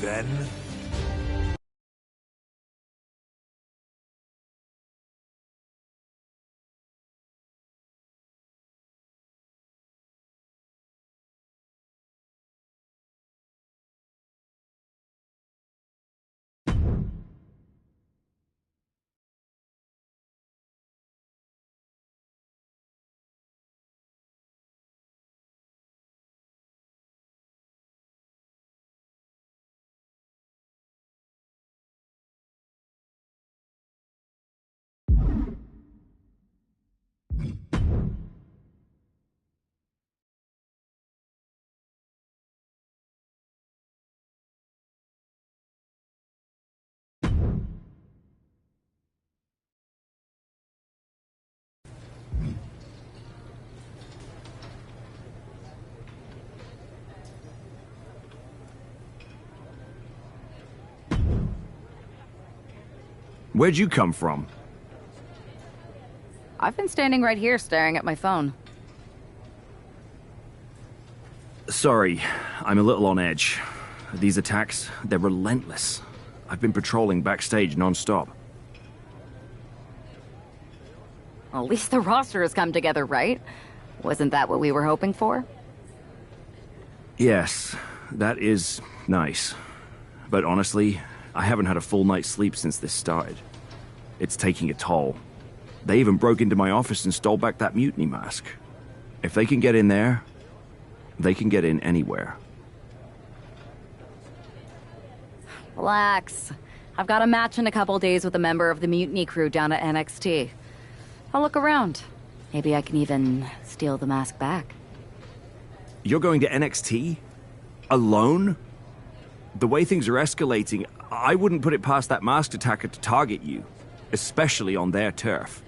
then? Where'd you come from? I've been standing right here staring at my phone. Sorry, I'm a little on edge. These attacks, they're relentless. I've been patrolling backstage non-stop. Well, at least the roster has come together, right? Wasn't that what we were hoping for? Yes, that is nice. But honestly, I haven't had a full night's sleep since this started. It's taking a toll. They even broke into my office and stole back that mutiny mask. If they can get in there, they can get in anywhere. Relax. I've got a match in a couple days with a member of the mutiny crew down at NXT. I'll look around. Maybe I can even steal the mask back. You're going to NXT? Alone? The way things are escalating, I wouldn't put it past that masked attacker to target you, especially on their turf.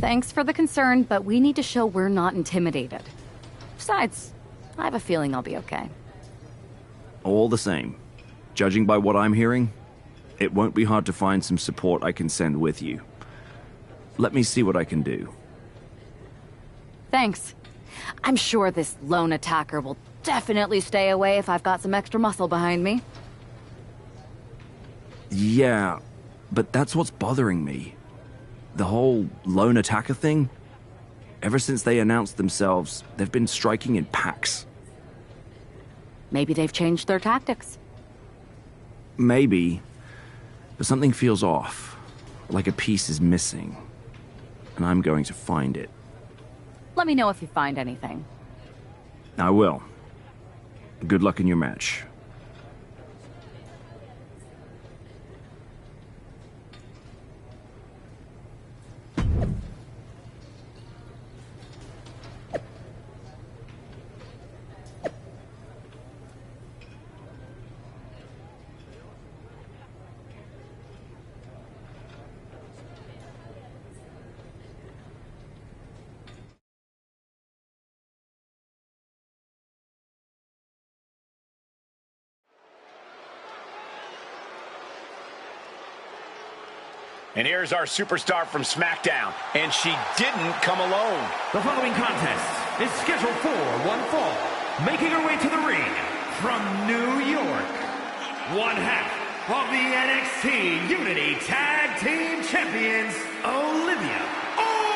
Thanks for the concern, but we need to show we're not intimidated. Besides, I have a feeling I'll be okay. All the same, judging by what I'm hearing, it won't be hard to find some support I can send with you. Let me see what I can do. Thanks. I'm sure this lone attacker will definitely stay away if I've got some extra muscle behind me. Yeah, but that's what's bothering me. The whole lone attacker thing? Ever since they announced themselves, they've been striking in packs. Maybe they've changed their tactics. Maybe, but something feels off. Like a piece is missing. And I'm going to find it. Let me know if you find anything. I will. Good luck in your match. And here's our superstar from SmackDown, and she didn't come alone. The following contest is scheduled for one fall. Making her way to the ring from New York, one half of the NXT Unity Tag Team Champions, Olivia Owens!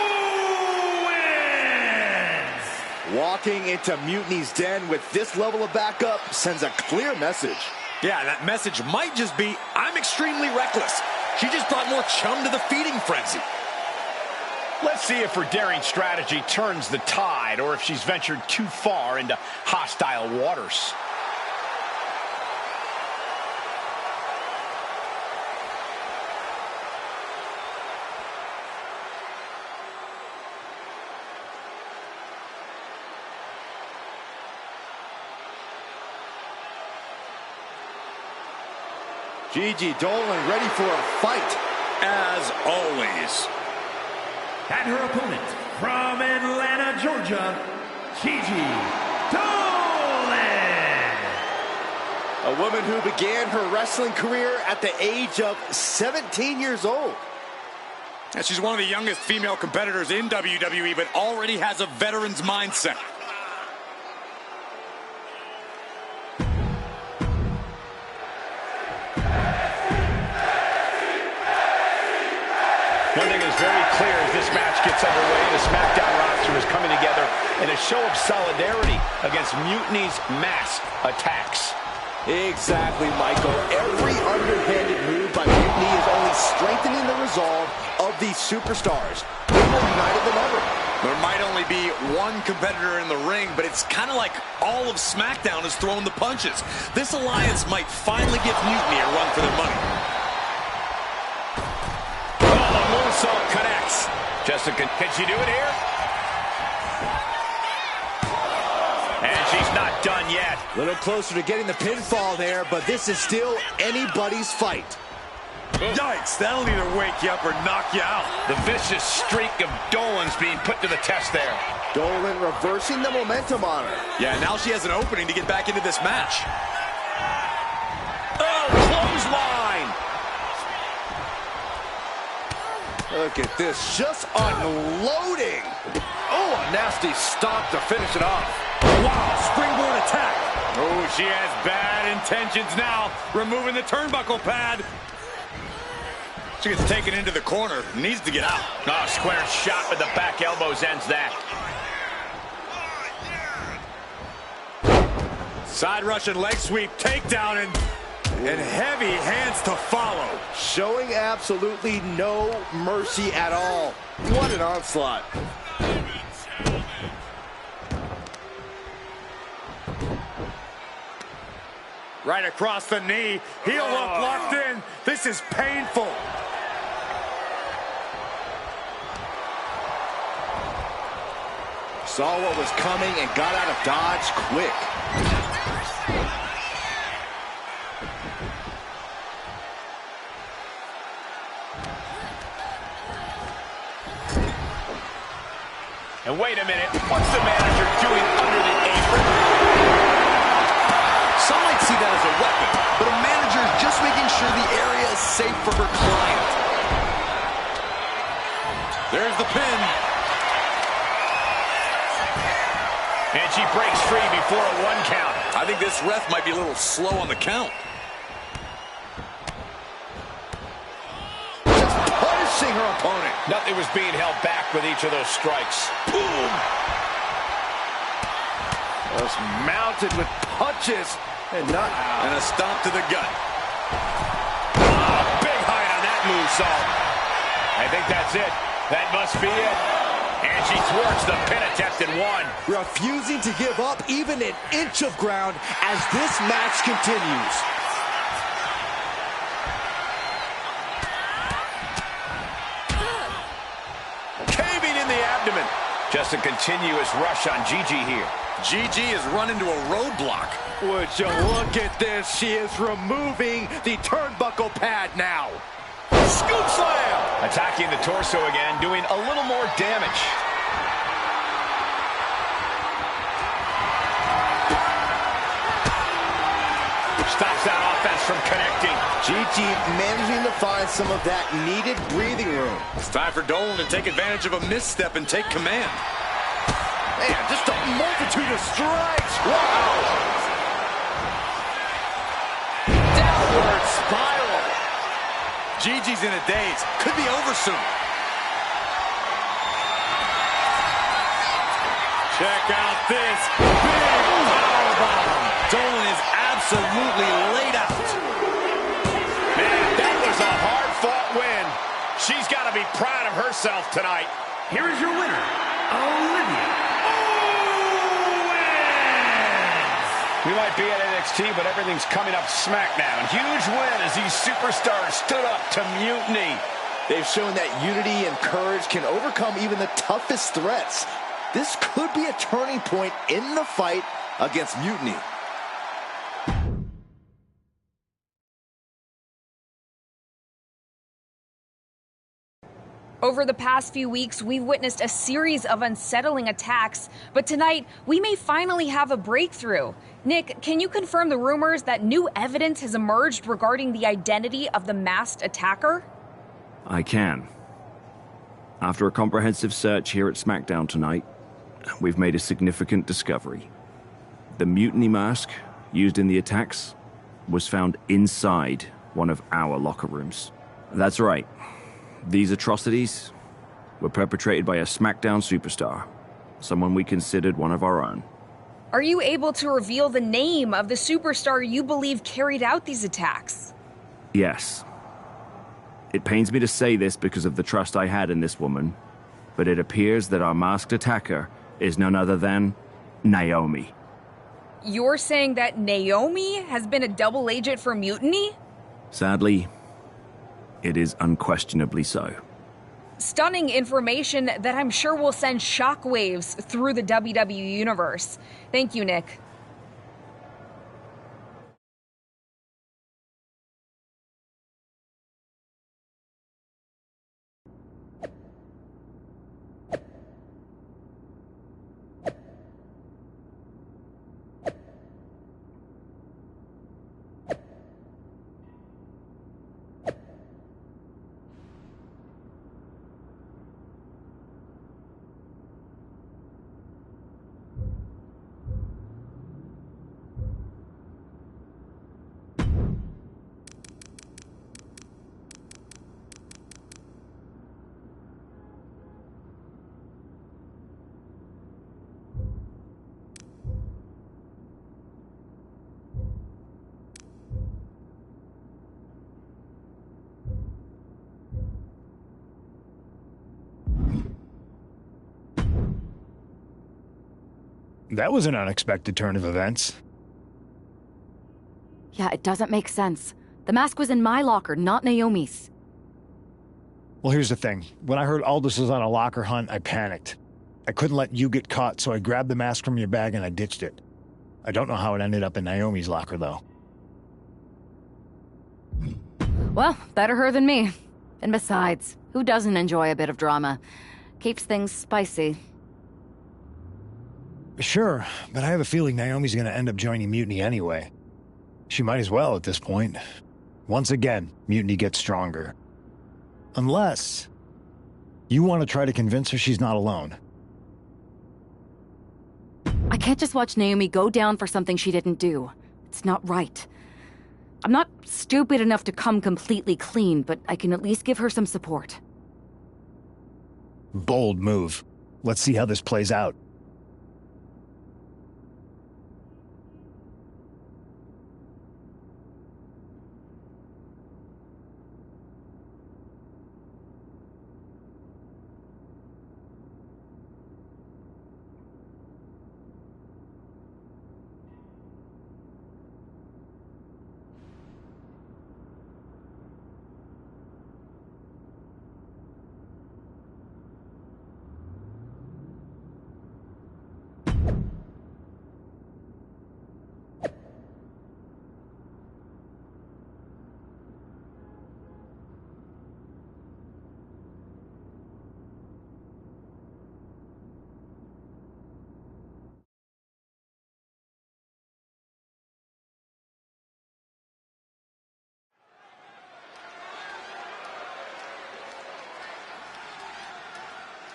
Walking into Mutiny's den with this level of backup sends a clear message. Yeah, that message might just be, I'm extremely reckless. She just brought more chum to the feeding frenzy. Let's see if her daring strategy turns the tide or if she's ventured too far into hostile waters. Gigi Dolan ready for a fight. As always. And her opponent from Atlanta, Georgia, Gigi Dolan! A woman who began her wrestling career at the age of 17 years old. And she's one of the youngest female competitors in WWE, but already has a veteran's mindset. match gets underway. The SmackDown roster is coming together in a show of solidarity against Mutiny's mass attacks. Exactly, Michael. Every underhanded move by Mutiny is only strengthening the resolve of these superstars. They're more united than ever. There might only be one competitor in the ring, but it's kind of like all of SmackDown is throwing the punches. This alliance might finally give Mutiny a run for their money. Oh, the moonsault connects. Jessica, can she do it here? And she's not done yet. A little closer to getting the pinfall there, but this is still anybody's fight. Yikes, that'll either wake you up or knock you out. The vicious streak of Dolan's being put to the test there. Dolan reversing the momentum on her. Yeah, now she has an opening to get back into this match. Oh, clothesline! Look at this, just unloading. Oh, a nasty stop to finish it off. Wow, springboard attack. Oh, she has bad intentions now, removing the turnbuckle pad. She gets taken into the corner, needs to get out. Oh, square shot with the back elbows ends that. Side Russian leg sweep, takedown, and heavy hands to follow. Showing absolutely no mercy at all. What an onslaught. Right across the knee, heel hook locked in. This is painful. Saw what was coming and got out of dodge quick. And wait a minute, what's the manager doing under the apron? Some might see that as a weapon, but a manager is just making sure the area is safe for her client. There's the pin. And she breaks free before a 1 count. I think this ref might be a little slow on the count. Just punishing her opponent. Nothing was being held back with each of those strikes. Boom. Just mounted with punches and a stomp to the gut. Big height on that moonsault. I think that's it. That must be it. And she thwarts the pin attempt in 1. refusing to give up even an inch of ground as this match continues. Caving in the abdomen. Just a continuous rush on Gigi here. Gigi has run into a roadblock. Would you look at this? She is removing the turnbuckle pad now. Scoop slam! Attacking the torso again, doing a little more damage. Stops that offense from connecting. Gigi managing to find some of that needed breathing room. It's time for Dolan to take advantage of a misstep and take command. Man, just a multitude of strikes. Wow! Downward spiral. Gigi's in a daze. Could be over soon. Check out this big powerbomb. Dolan is absolutely laid out. Man, that was a hard-fought win. She's got to be proud of herself tonight. Here is your winner, Olivia Owens. We might be at NXT, but everything's coming up SmackDown. Huge win as these superstars stood up to Mutiny. They've shown that unity and courage can overcome even the toughest threats. This could be a turning point in the fight against Mutiny. Over the past few weeks, we've witnessed a series of unsettling attacks, but tonight, we may finally have a breakthrough. Nick, can you confirm the rumors that new evidence has emerged regarding the identity of the masked attacker? I can. After a comprehensive search here at SmackDown tonight, we've made a significant discovery. The mutiny mask used in the attacks was found inside one of our locker rooms. That's right. These atrocities, were perpetrated by a SmackDown superstar, someone we considered one of our own. Are you able to reveal the name of the superstar you believe carried out these attacks? Yes. It pains me to say this because of the trust I had in this woman, but it appears that our masked attacker is none other than Naomi. You're saying that Naomi has been a double agent for Mutiny? Sadly, it is unquestionably so. Stunning information that I'm sure will send shockwaves through the WWE universe. Thank you, Nick. That was an unexpected turn of events. Yeah, it doesn't make sense. The mask was in my locker, not Naomi's. Well, here's the thing. When I heard Aldous was on a locker hunt, I panicked. I couldn't let you get caught, so I grabbed the mask from your bag and I ditched it. I don't know how it ended up in Naomi's locker, though. Well, better her than me. And besides, who doesn't enjoy a bit of drama? Keeps things spicy. Sure, but I have a feeling Naomi's gonna end up joining Mutiny anyway. She might as well at this point. Once again, Mutiny gets stronger. Unless you want to try to convince her she's not alone. I can't just watch Naomi go down for something she didn't do. It's not right. I'm not stupid enough to come completely clean, but I can at least give her some support. Bold move. Let's see how this plays out.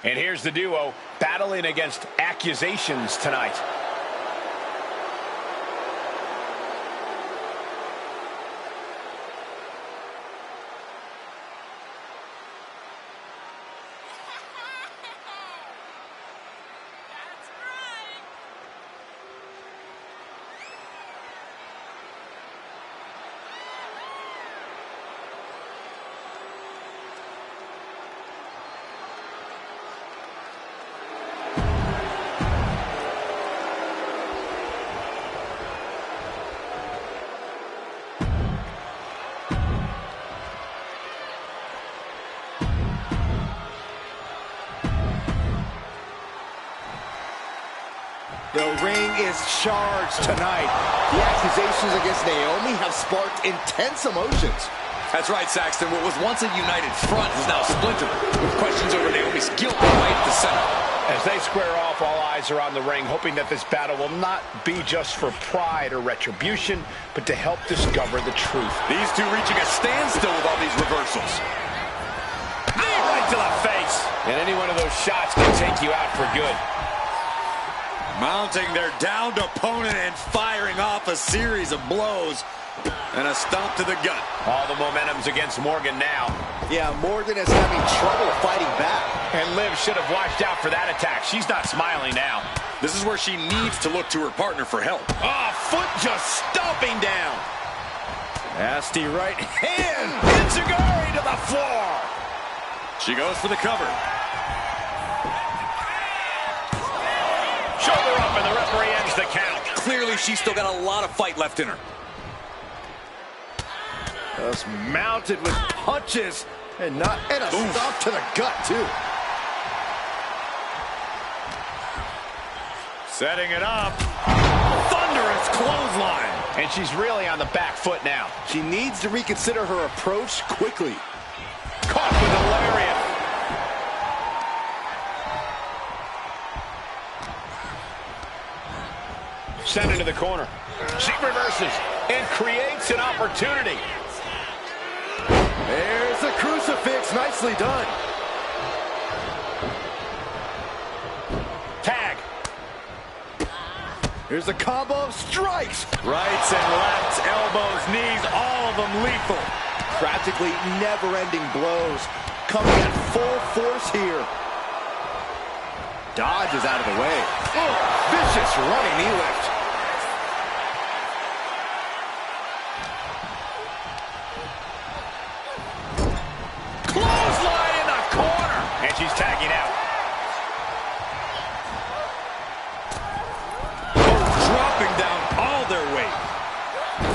And here's the duo battling against accusations tonight. The ring is charged tonight. The accusations against Naomi have sparked intense emotions. That's right, Saxton. What was once a united front is now splintered, with questions over Naomi's guilt right at the center. As they square off, all eyes are on the ring, hoping that this battle will not be just for pride or retribution, but to help discover the truth. These two reaching a standstill with all these reversals. Knee right to the face. And any one of those shots can take you out for good. Mounting their downed opponent and firing off a series of blows. And a stomp to the gut. All the momentum's against Morgan now. Yeah, Morgan is having trouble fighting back. And Liv should have watched out for that attack. She's not smiling now. This is where she needs to look to her partner for help. Oh, foot just stomping down. Nasty right hand. Enziguri to the floor. She goes for the cover. Shoulder up, and the referee ends the count. Clearly, she's still got a lot of fight left in her. Just mounted with punches and a stomp to the gut, too. Setting it up. Thunderous clothesline. And she's really on the back foot now. She needs to reconsider her approach quickly. Caught with a lariat. Sent into the corner. She reverses and creates an opportunity. There's the crucifix. Nicely done. Tag. Here's a combo of strikes. Rights and lefts, elbows, knees, all of them lethal. Practically never-ending blows. Coming at full force here. Dodges out of the way. Oh, vicious running knee lift. Clothesline in the corner. And she's tagging out. Dropping down all their weight.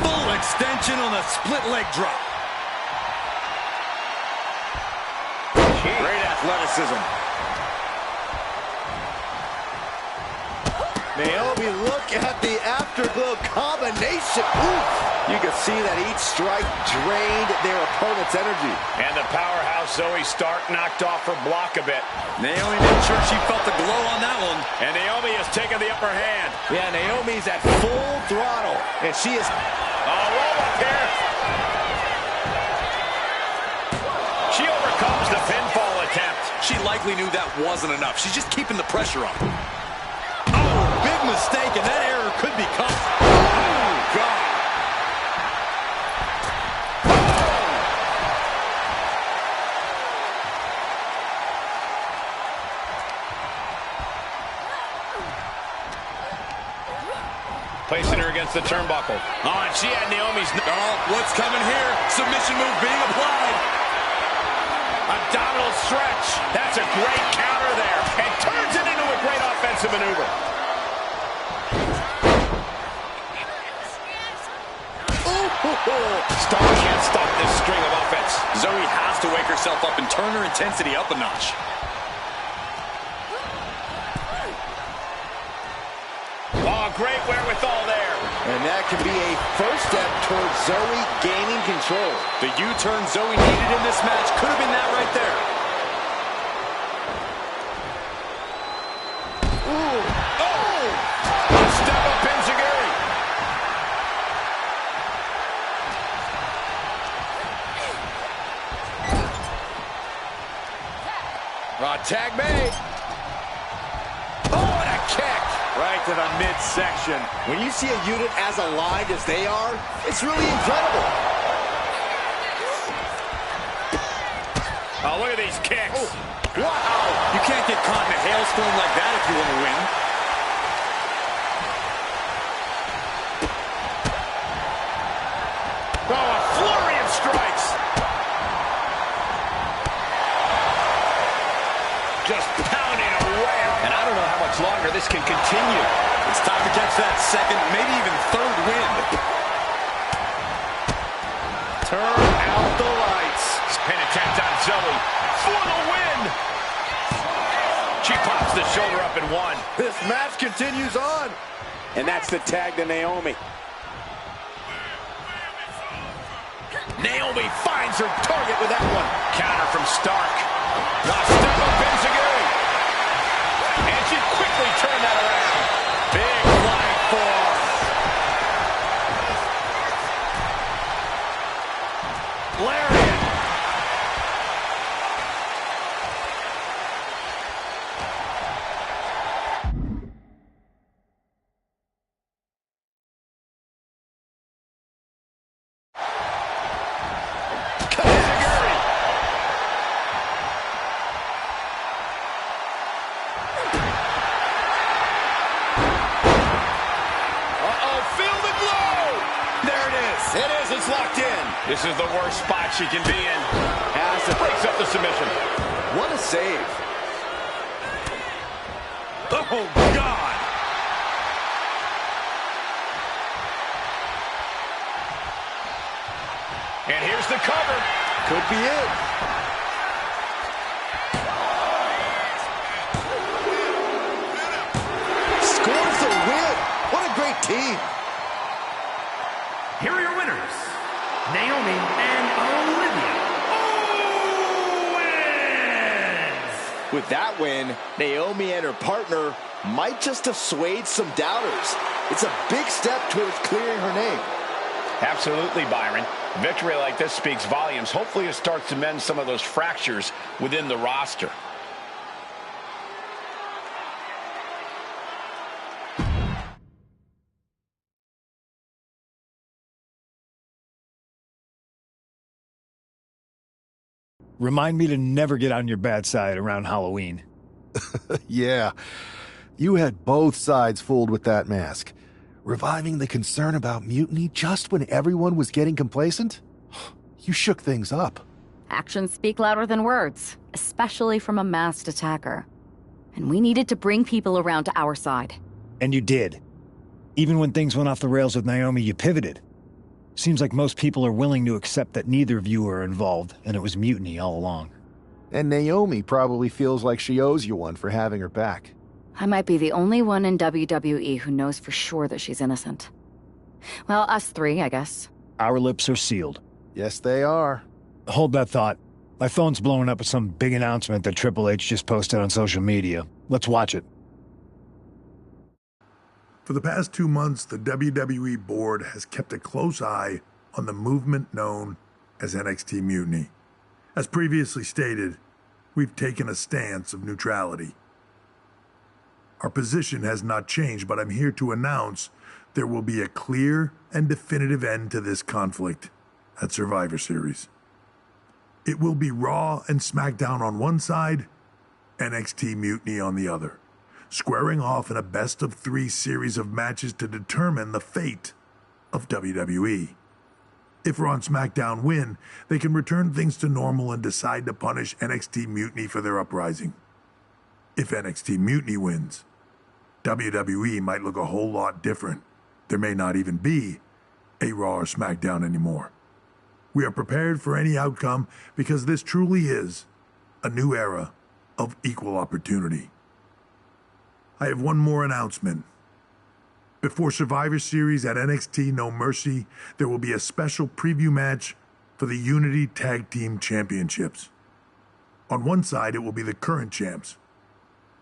Full extension on the split leg drop. Great athleticism. Naomi, look at the afterglow combination. Oof. You can see that each strike drained their opponent's energy. And the powerhouse Zoe Stark knocked off her block a bit. Naomi made sure she felt the glow on that one. And Naomi has taken the upper hand. Yeah, Naomi's at full throttle. And she is... Oh, roll up here. She overcomes the pinfall attempt. She likely knew that wasn't enough. She's just keeping the pressure on. Oh, big mistake, and that error could become... Oh, God. Placing her against the turnbuckle. Oh, and she had Naomi's... Oh, what's coming here? Submission move being applied. Abdominal stretch. That's a great counter there. And turns it into a great offensive maneuver. Stark can't stop this string of offense. Zoe has to wake herself up and turn her intensity up a notch. Oh, great wherewithal there. And that could be a first step towards Zoe gaining control. The U-turn Zoe needed in this match could have been that right there. Ooh. Oh! A step up Enziguri. Tag made. Oh, and a kick. Right to the midsection. When you see a unit as aligned as they are, it's really incredible. Oh, look at these kicks. Oh, wow. You can't get caught in a hailstorm like that if you want to win. Oh, a flurry of strikes. Just pounding away. And I don't know how much longer this can continue. It's time to catch that second, maybe even third wind. Turn out the lights. Pin attempt on Zoe for the win. She pops the shoulder up and one. This match continues on. And that's the tag to Naomi. Naomi finds her target with that one. Counter from Stark. The step up Enziguri. And she quickly turned that around. Big flying forearm. Lariat. It is. It's locked in. This is the worst spot she can be in. Has it. Breaks up the submission. What a save. Oh, God. And here's the cover. Could be it. Scores the win. What a great team. Here are your winners, Naomi and Olivia Owens. With that win, Naomi and her partner might just assuage some doubters. It's a big step towards clearing her name. Absolutely, Byron. Victory like this speaks volumes. Hopefully it starts to mend some of those fractures within the roster. Remind me to never get on your bad side around Halloween. Yeah, you had both sides fooled with that mask. Reviving the concern about mutiny just when everyone was getting complacent? You shook things up. Actions speak louder than words, especially from a masked attacker. And we needed to bring people around to our side. And you did. Even when things went off the rails with Naomi, you pivoted. Seems like most people are willing to accept that neither of you are involved, and it was mutiny all along. And Naomi probably feels like she owes you one for having her back. I might be the only one in WWE who knows for sure that she's innocent. Well, us three, I guess. Our lips are sealed. Yes, they are. Hold that thought. My phone's blowing up with some big announcement that Triple H just posted on social media. Let's watch it. For the past 2 months, the WWE board has kept a close eye on the movement known as NXT Mutiny. As previously stated, we've taken a stance of neutrality. Our position has not changed, but I'm here to announce there will be a clear and definitive end to this conflict at Survivor Series. It will be Raw and SmackDown on one side, NXT Mutiny on the other, squaring off in a best-of-3 series of matches to determine the fate of WWE. If Raw and SmackDown win, they can return things to normal and decide to punish NXT Mutiny for their uprising. If NXT Mutiny wins, WWE might look a whole lot different. There may not even be a Raw or SmackDown anymore. We are prepared for any outcome because this truly is a new era of equal opportunity. I have one more announcement. Before Survivor Series at NXT No Mercy, there will be a special preview match for the Unity Tag Team Championships. On one side, it will be the current champs,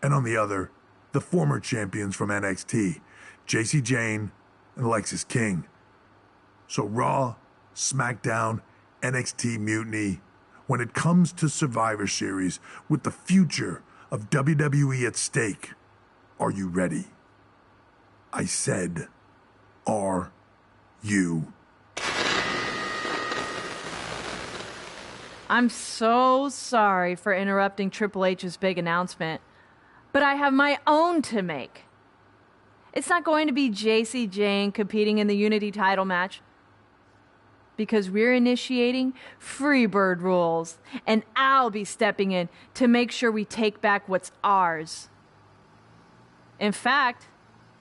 and on the other, the former champions from NXT, Jacy Jayne and Lexis King. So Raw, SmackDown, NXT Mutiny, when it comes to Survivor Series, with the future of WWE at stake, are you ready? I said, are you? I'm so sorry for interrupting Triple H's big announcement, but I have my own to make. It's not going to be Jacy Jayne competing in the Unity title match, because we're initiating Freebird rules, and I'll be stepping in to make sure we take back what's ours. In fact,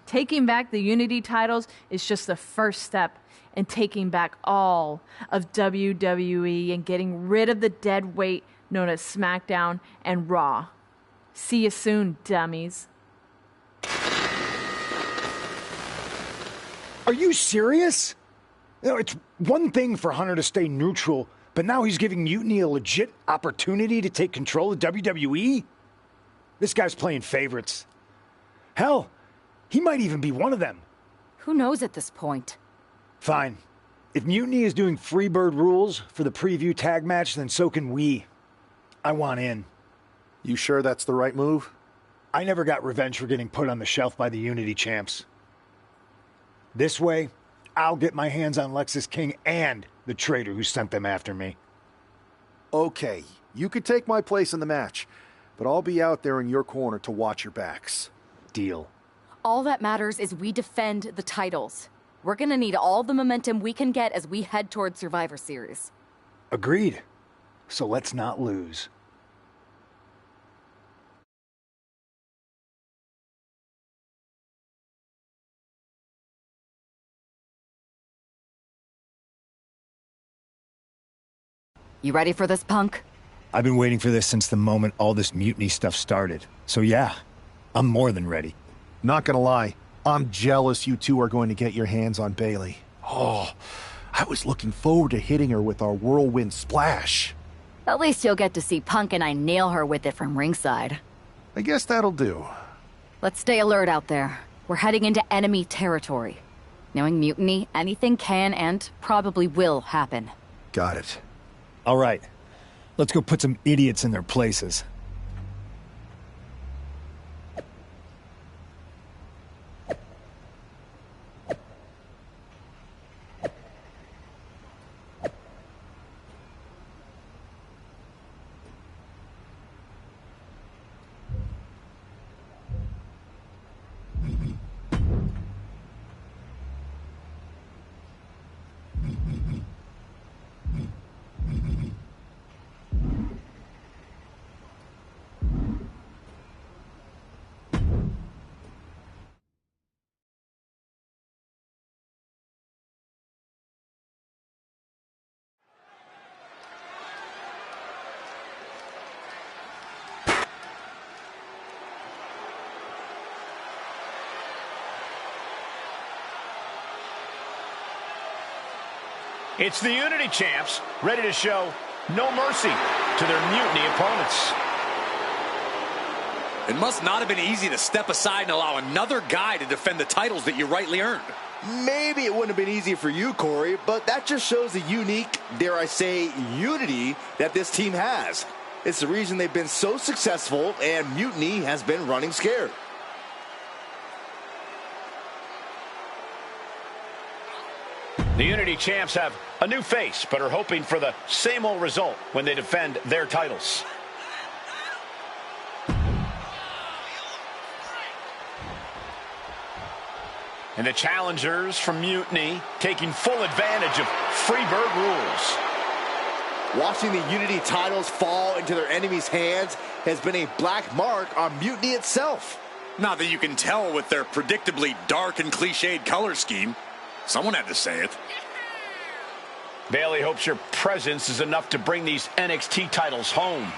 taking back the Unity titles is just the first step in taking back all of WWE and getting rid of the dead weight known as SmackDown and Raw. See you soon, dummies. Are you serious? You know, it's one thing for Hunter to stay neutral, but now he's giving Mutiny a legit opportunity to take control of WWE? This guy's playing favorites. Hell, he might even be one of them. Who knows at this point? Fine. If Mutiny is doing Freebird rules for the preview tag match, then so can we. I want in. You sure that's the right move? I never got revenge for getting put on the shelf by the Unity champs. This way, I'll get my hands on Lexis King and the traitor who sent them after me. Okay, you could take my place in the match, but I'll be out there in your corner to watch your backs. Deal. All that matters is we defend the titles. We're gonna need all the momentum we can get as we head toward Survivor Series. Agreed. So let's not lose. You ready for this, Punk? I've been waiting for this since the moment all this mutiny stuff started. So yeah, I'm more than ready. Not gonna lie, I'm jealous you two are going to get your hands on Bailey. Oh, I was looking forward to hitting her with our whirlwind splash. At least you'll get to see Punk and I nail her with it from ringside. I guess that'll do. Let's stay alert out there. We're heading into enemy territory. Knowing mutiny, anything can and probably will happen. Got it. All right, let's go put some idiots in their places. It's the Unity Champs, ready to show no mercy to their mutiny opponents. It must not have been easy to step aside and allow another guy to defend the titles that you rightly earned. Maybe it wouldn't have been easy for you, Corey, but that just shows the unique, dare I say, unity that this team has. It's the reason they've been so successful, and mutiny has been running scared. The Unity Champs have a new face, but are hoping for the same old result when they defend their titles. And the challengers from Mutiny taking full advantage of Freebird rules. Watching the Unity titles fall into their enemies' hands has been a black mark on Mutiny itself. Not that you can tell with their predictably dark and cliched color scheme. Someone had to say it. Bailey hopes your presence is enough to bring these NXT titles home.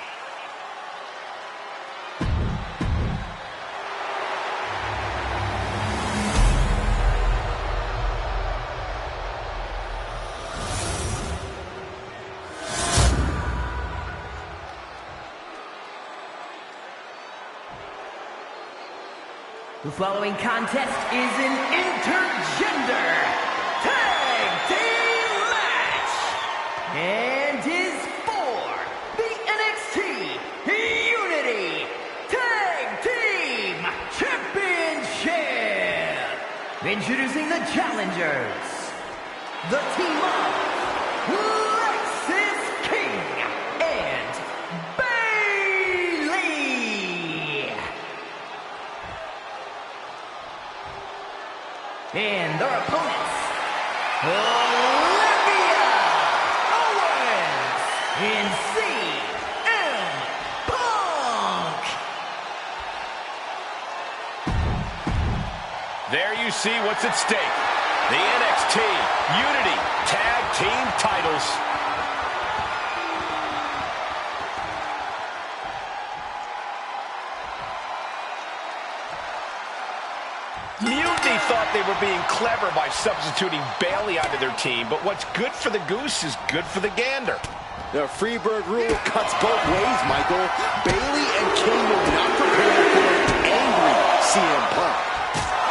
The following contest is an intergender tag team match and is for the NXT Unity Tag Team Championship. Introducing the challengers, the team of Lexis King and Bailey. And their opponents, Olivia Owens and CM Punk. There you see what's at stake. The NXT Unity Tag Team titles. Mutiny thought they were being clever by substituting Bailey onto their team, but what's good for the goose is good for the gander. The Freebird rule cuts both ways, Michael. Bailey and King were not prepared for an angry CM Punk.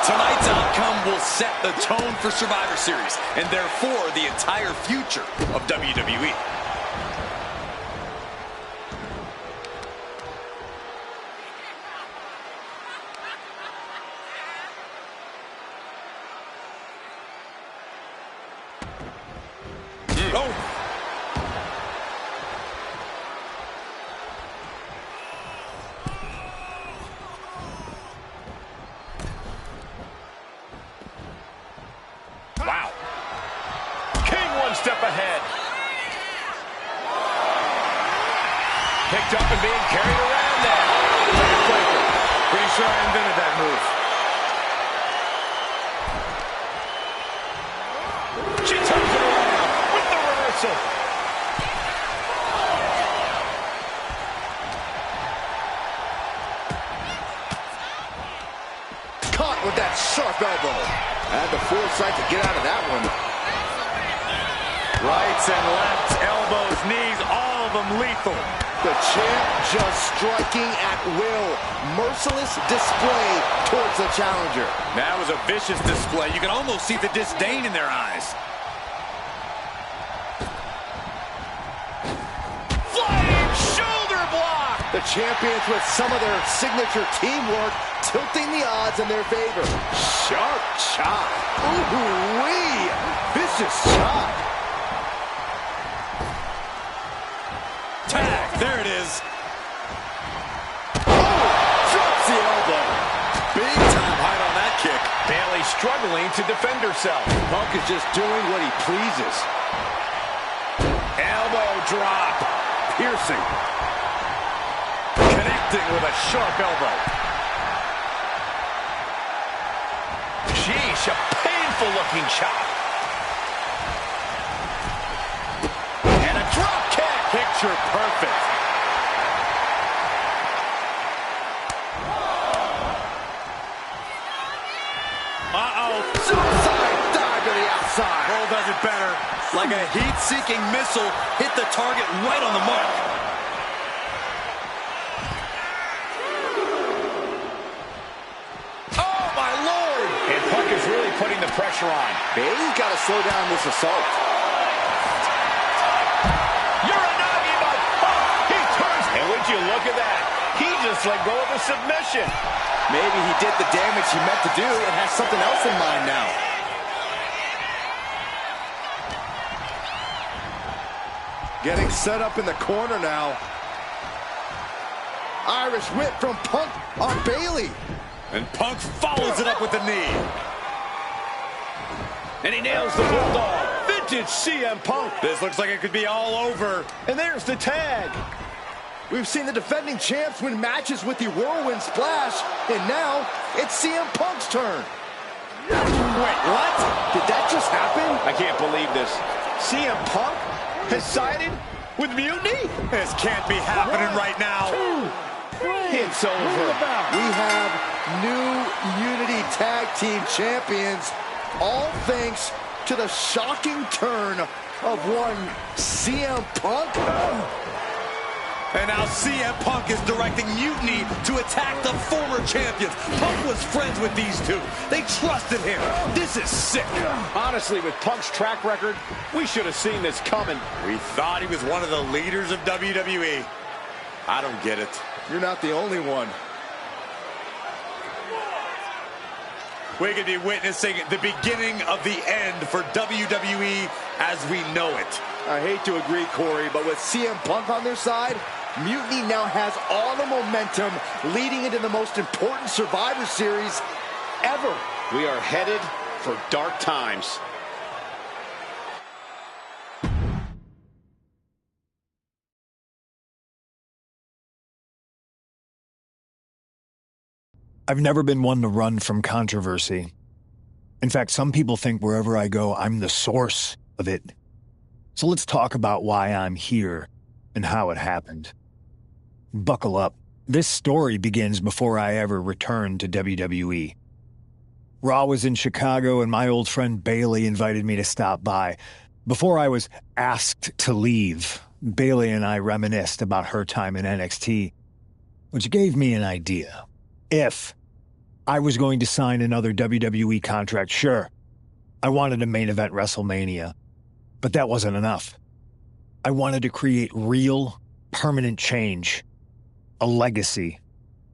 Tonight's outcome will set the tone for Survivor Series, and therefore the entire future of WWE. Oh! Wow, step ahead. Picked up and being carried around there. Backbreaker. Pretty sure I invented that move. She turns it around with the reversal. Caught with that sharp elbow. Had the foresight to get out of that one. Rights and lefts, elbows, knees, all of them lethal. The champ just striking at will. Merciless display towards the challenger. That was a vicious display. You can almost see the disdain in their eyes. Flying shoulder block. The champions with some of their signature teamwork tilting the odds in their favor. Sharp chop. Ooh-wee. Vicious chop. Tag, there it is. Oh, drops the elbow. Big time height on that kick. Bayley struggling to defend herself. Punk is just doing what he pleases. Elbow drop. Piercing. Connecting with a sharp elbow. Sheesh, a painful looking chop. And a drop kick. Picture perfect. Uh-oh. Suicide dive to the outside. Cole does it better. Like a heat-seeking missile, hit the target right on the mark. Oh, my Lord. And Punk is really putting the pressure on. Bayley's got to slow down this assault. Uranagi by Punk. He turns. And would you look at that? He just let go of the submission. Maybe he did the damage he meant to do and has something else in mind now. Getting set up in the corner now. Irish whip from Punk on Bayley. And Punk follows it up with the knee. And he nails the Bulldog. Vintage CM Punk. This looks like it could be all over. And there's the tag. We've seen the defending champs win matches with the whirlwind splash, and now it's CM Punk's turn. Wait, what? Did that just happen? I can't believe this. CM Punk has sided with Mutiny? This can't be happening right now. It's over. We have new Unity Tag Team Champions, all thanks to the shocking turn of one CM Punk. And now CM Punk is directing Mutiny to attack the former champions. Punk was friends with these two. They trusted him. This is sick. Honestly, with Punk's track record, we should have seen this coming. We thought he was one of the leaders of WWE. I don't get it. You're not the only one. We could be witnessing the beginning of the end for WWE as we know it. I hate to agree, Corey, but with CM Punk on their side, Mutiny now has all the momentum leading into the most important Survivor Series ever. We are headed for dark times. I've never been one to run from controversy. In fact, some people think wherever I go, I'm the source of it. So let's talk about why I'm here and how it happened. Buckle up. This story begins before I ever returned to WWE. Raw was in Chicago and my old friend Bayley invited me to stop by. Before I was asked to leave, Bayley and I reminisced about her time in NXT, which gave me an idea. If I was going to sign another WWE contract, sure, I wanted to main event WrestleMania, but that wasn't enough. I wanted to create real, permanent change, a legacy.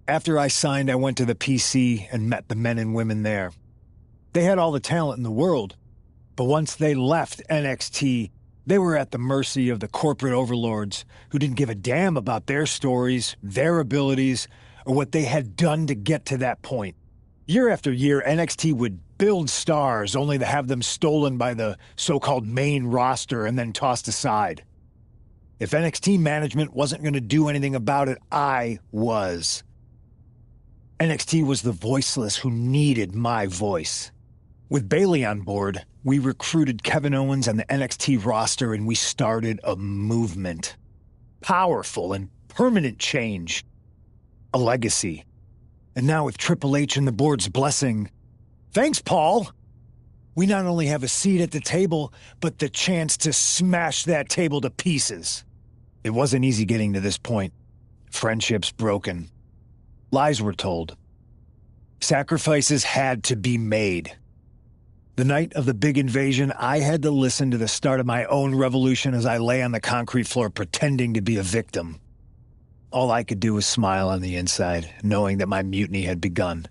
After I signed, I went to the PC and met the men and women there. They had all the talent in the world, but once they left NXT, they were at the mercy of the corporate overlords who didn't give a damn about their stories, their abilities, or what they had done to get to that point. Year after year, NXT would build stars only to have them stolen by the so-called main roster and then tossed aside. If NXT management wasn't going to do anything about it, I was. NXT was the voiceless who needed my voice. With Bayley on board, we recruited Kevin Owens and the NXT roster, and we started a movement. Powerful and permanent change. A legacy. And now with Triple H and the board's blessing, thanks, Paul! We not only have a seat at the table, but the chance to smash that table to pieces. It wasn't easy getting to this point. Friendships broken. Lies were told. Sacrifices had to be made. The night of the big invasion, I had to listen to the start of my own revolution as I lay on the concrete floor pretending to be a victim. All I could do was smile on the inside, knowing that my mutiny had begun.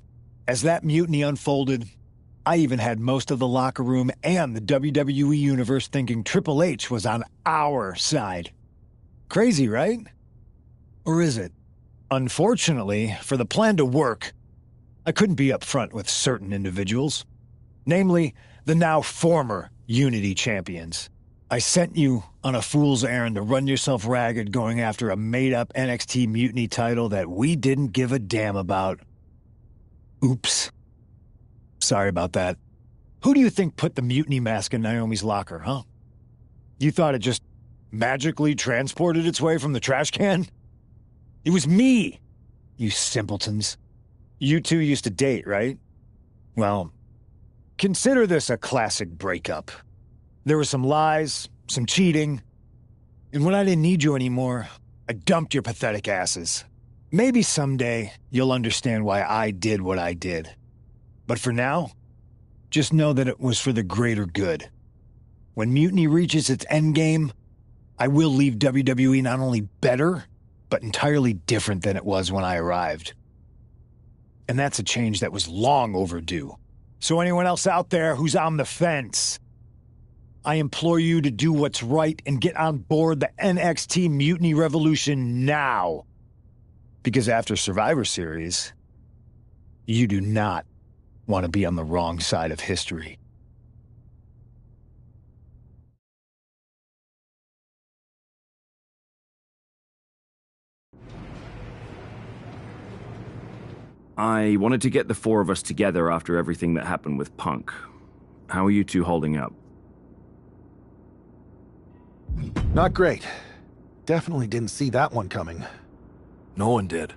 As that mutiny unfolded, I even had most of the locker room and the WWE Universe thinking Triple H was on our side. Crazy, right? Or is it? Unfortunately, for the plan to work, I couldn't be upfront with certain individuals. Namely, the now former Unity champions. I sent you on a fool's errand to run yourself ragged going after a made-up NXT Mutiny title that we didn't give a damn about. Oops. Sorry about that. Who do you think put the Mutiny mask in Naomi's locker, huh? You thought it just magically transported its way from the trash can? It was me, you simpletons. You two used to date, right? Well, consider this a classic breakup. There were some lies, some cheating, and when I didn't need you anymore, I dumped your pathetic asses. Maybe someday you'll understand why I did what I did. But for now, just know that it was for the greater good. When Mutiny reaches its endgame, I will leave WWE not only better, but entirely different than it was when I arrived. And that's a change that was long overdue. So anyone else out there who's on the fence, I implore you to do what's right and get on board the NXT Mutiny Revolution now. Because after Survivor Series, you do not want to be on the wrong side of history. I wanted to get the four of us together after everything that happened with Punk. How are you two holding up? Not great. Definitely didn't see that one coming. No one did.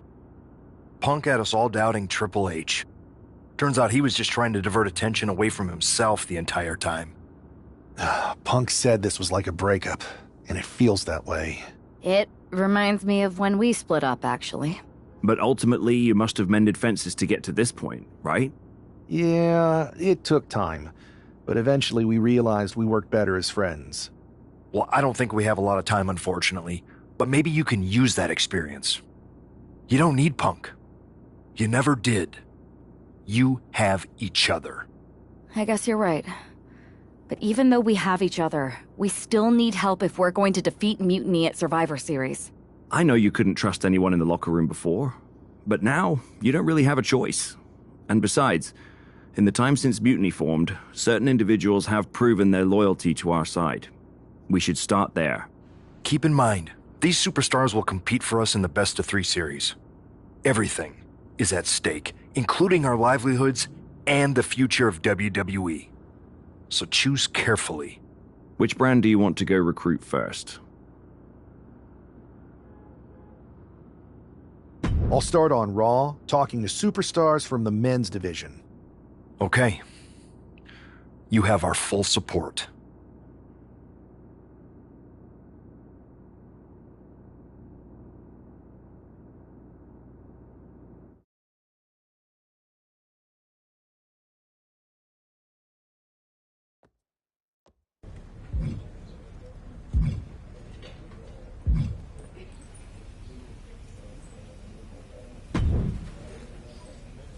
Punk had us all doubting Triple H. Turns out he was just trying to divert attention away from himself the entire time. Punk said this was like a breakup, and it feels that way. It reminds me of when we split up, actually. But ultimately, you must have mended fences to get to this point, right? Yeah, it took time. But eventually we realized we worked better as friends. Well, I don't think we have a lot of time, unfortunately. But maybe you can use that experience. You don't need Punk. You never did. You have each other. I guess you're right. But even though we have each other, we still need help if we're going to defeat Mutiny at Survivor Series. I know you couldn't trust anyone in the locker room before, but now you don't really have a choice. And besides, in the time since Mutiny formed, certain individuals have proven their loyalty to our side. We should start there. Keep in mind, these superstars will compete for us in the best-of-3 series. Everything is at stake, including our livelihoods and the future of WWE. So choose carefully. Which brand do you want to go recruit first? I'll start on Raw, talking to superstars from the men's division. Okay. You have our full support.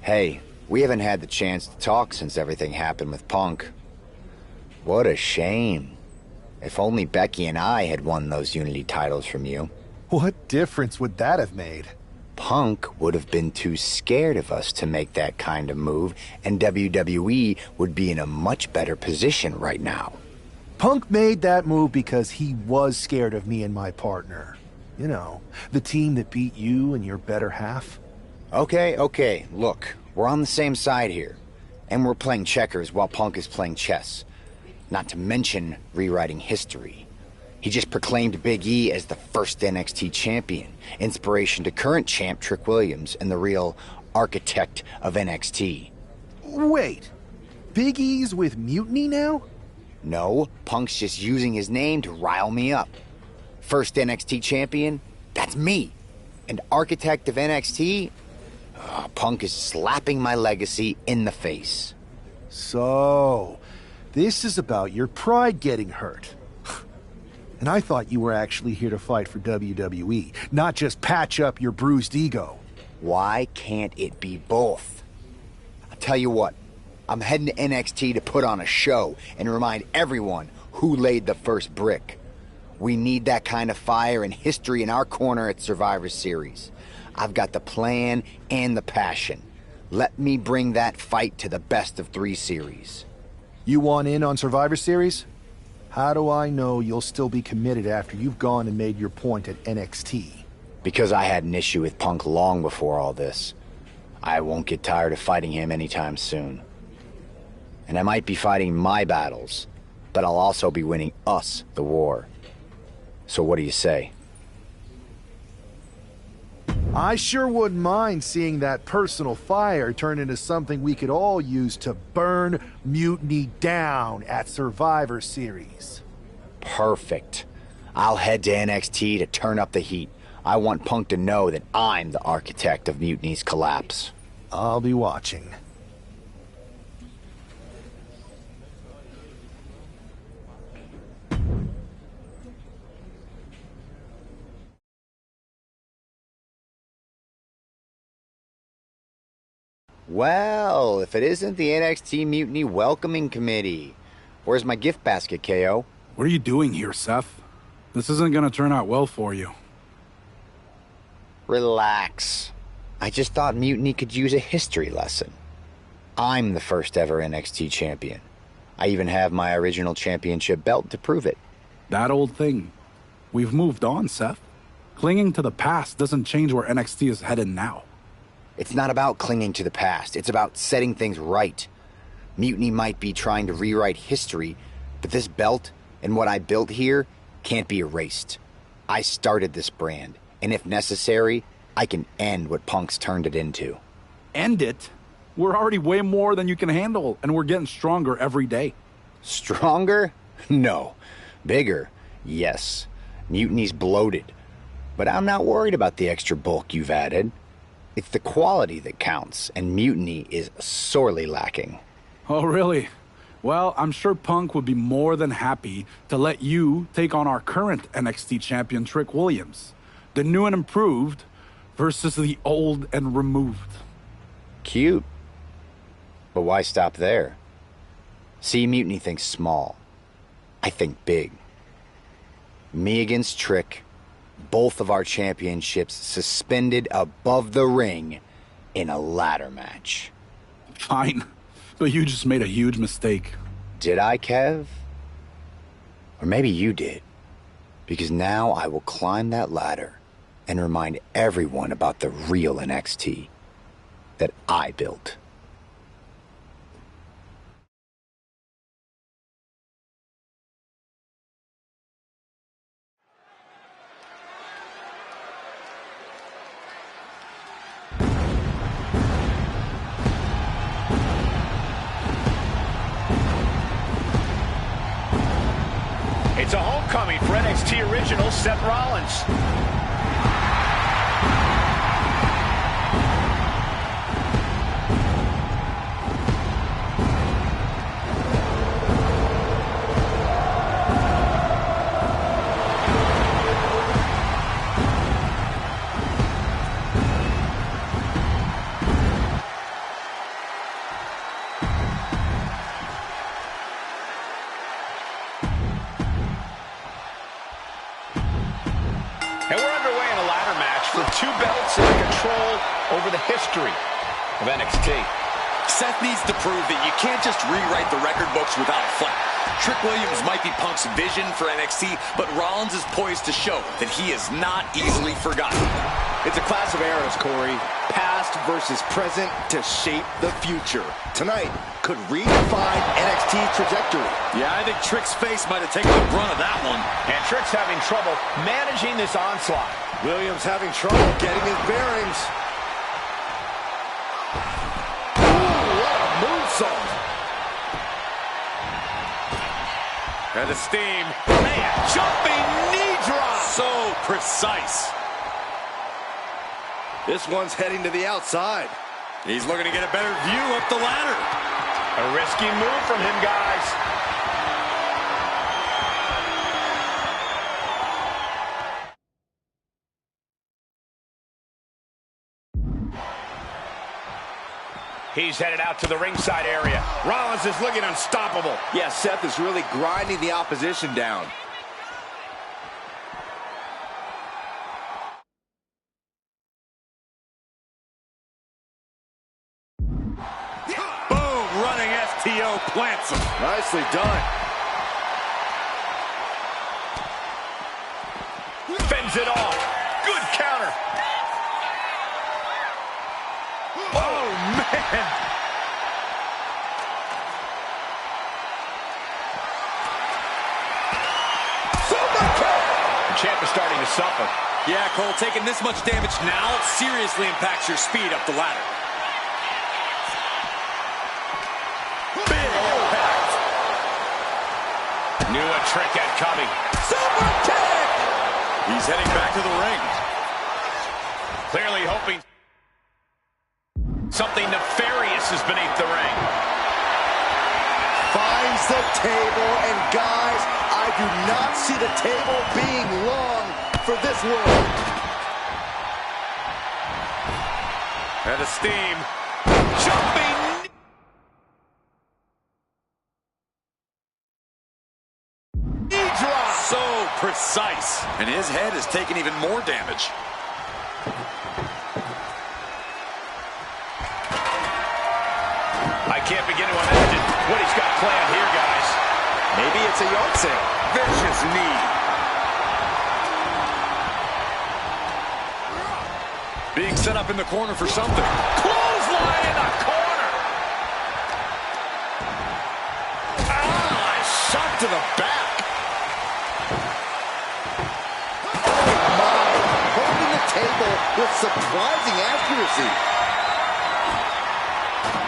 Hey, we haven't had the chance to talk since everything happened with Punk. What a shame. If only Becky and I had won those Unity titles from you. What difference would that have made? Punk would have been too scared of us to make that kind of move, and WWE would be in a much better position right now. Punk made that move because he was scared of me and my partner. You know, the team that beat you and your better half. Okay, look, we're on the same side here. And we're playing checkers while Punk is playing chess. Not to mention rewriting history. He just proclaimed Big E as the first NXT champion, inspiration to current champ Trick Williams and the real architect of NXT. Wait, Big E's with Mutiny now? No, Punk's just using his name to rile me up. First NXT champion? That's me. And architect of NXT? Punk is slapping my legacy in the face. So, this is about your pride getting hurt. And I thought you were actually here to fight for WWE, not just patch up your bruised ego. Why can't it be both? I'll tell you what, I'm heading to NXT to put on a show and remind everyone who laid the first brick. We need that kind of fire and history in our corner at Survivor Series. I've got the plan and the passion. Let me bring that fight to the best of 3 series. You want in on Survivor Series? How do I know you'll still be committed after you've gone and made your point at NXT? Because I had an issue with Punk long before all this. I won't get tired of fighting him anytime soon. And I might be fighting my battles, but I'll also be winning us the war. So what do you say? I sure wouldn't mind seeing that personal fire turn into something we could all use to burn Mutiny down at Survivor Series. Perfect. I'll head to NXT to turn up the heat. I want Punk to know that I'm the architect of Mutiny's collapse. I'll be watching. Well, if it isn't the NXT Mutiny Welcoming Committee. Where's my gift basket, KO? What are you doing here, Seth? This isn't gonna turn out well for you. Relax. I just thought Mutiny could use a history lesson. I'm the first ever NXT champion. I even have my original championship belt to prove it. That old thing. We've moved on, Seth. Clinging to the past doesn't change where NXT is headed now. It's not about clinging to the past. It's about setting things right. Mutiny might be trying to rewrite history, but this belt and what I built here can't be erased. I started this brand, and if necessary, I can end what Punk's turned it into. End it? We're already way more than you can handle, and we're getting stronger every day. Stronger? No. Bigger? Yes. Mutiny's bloated. But I'm not worried about the extra bulk you've added. It's the quality that counts, and Mutiny is sorely lacking. Oh, really? Well, I'm sure Punk would be more than happy to let you take on our current NXT champion, Trick Williams. The new and improved versus the old and removed. Cute. But why stop there? See, Mutiny thinks small. I think big. Me against Trick. Both of our championships suspended above the ring in a ladder match. Fine, but you just made a huge mistake. Did I, Kev? Or maybe you did. Because now I will climb that ladder and remind everyone about the real NXT that I built. It's a homecoming for NXT original Seth Rollins. And we're underway in a ladder match for 2 belts and control over the history of NXT. Seth needs to prove that you can't just rewrite the record books without a fight. Trick Williams might be Punk's vision for NXT, but Rollins is poised to show that he is not easily forgotten. It's a clash of eras, Corey. Past versus present to shape the future. Tonight could redefine NXT's trajectory. Yeah, I think Trick's face might have taken the brunt of that one. And Trick's having trouble managing this onslaught. Williams having trouble getting his bearings. Moonsault. And the steam. Man, jumping knee drop. So precise. This one's heading to the outside. He's looking to get a better view up the ladder. A risky move from him, guys. He's headed out to the ringside area. Rollins is looking unstoppable. Yeah, Seth is really grinding the opposition down. Boom, running STO plants him. Nicely done. Fends it off. Good counter. Oh, man. The champ is starting to suffer. Yeah, Cole, taking this much damage now seriously impacts your speed up the ladder. Big impact. Knew a trick had coming. Super kick! He's heading back to the ring. Clearly hoping something nefarious is beneath the ring. Finds the table, and guys, I do not see the table being long for this world. And the steam. Jumping. Knee drop. So precise. And his head has taken even more damage. I can't begin to imagine what he's got planned here, guys. Maybe it's a yard sale. Vicious knee. Being set up in the corner for something. Clothesline in the corner. Ah, shot to the back. Oh my, holding the table with surprising accuracy.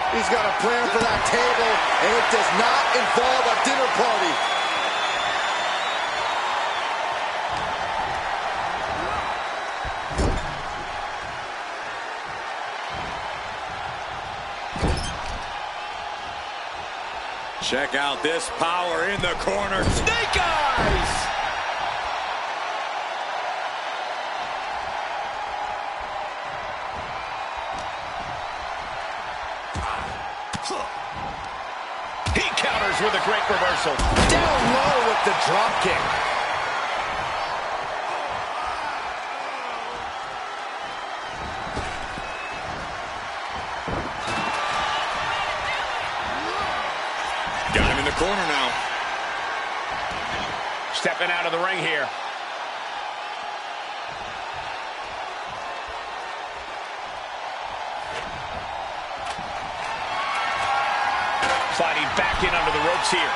He's got a plan for that table, and it does not involve a dinner party. Check out this power in the corner. Snake eyes! He counters with a great reversal. Down low with the drop kick. Got him in the corner now. Stepping out of the ring here. Sliding back in under the ropes here.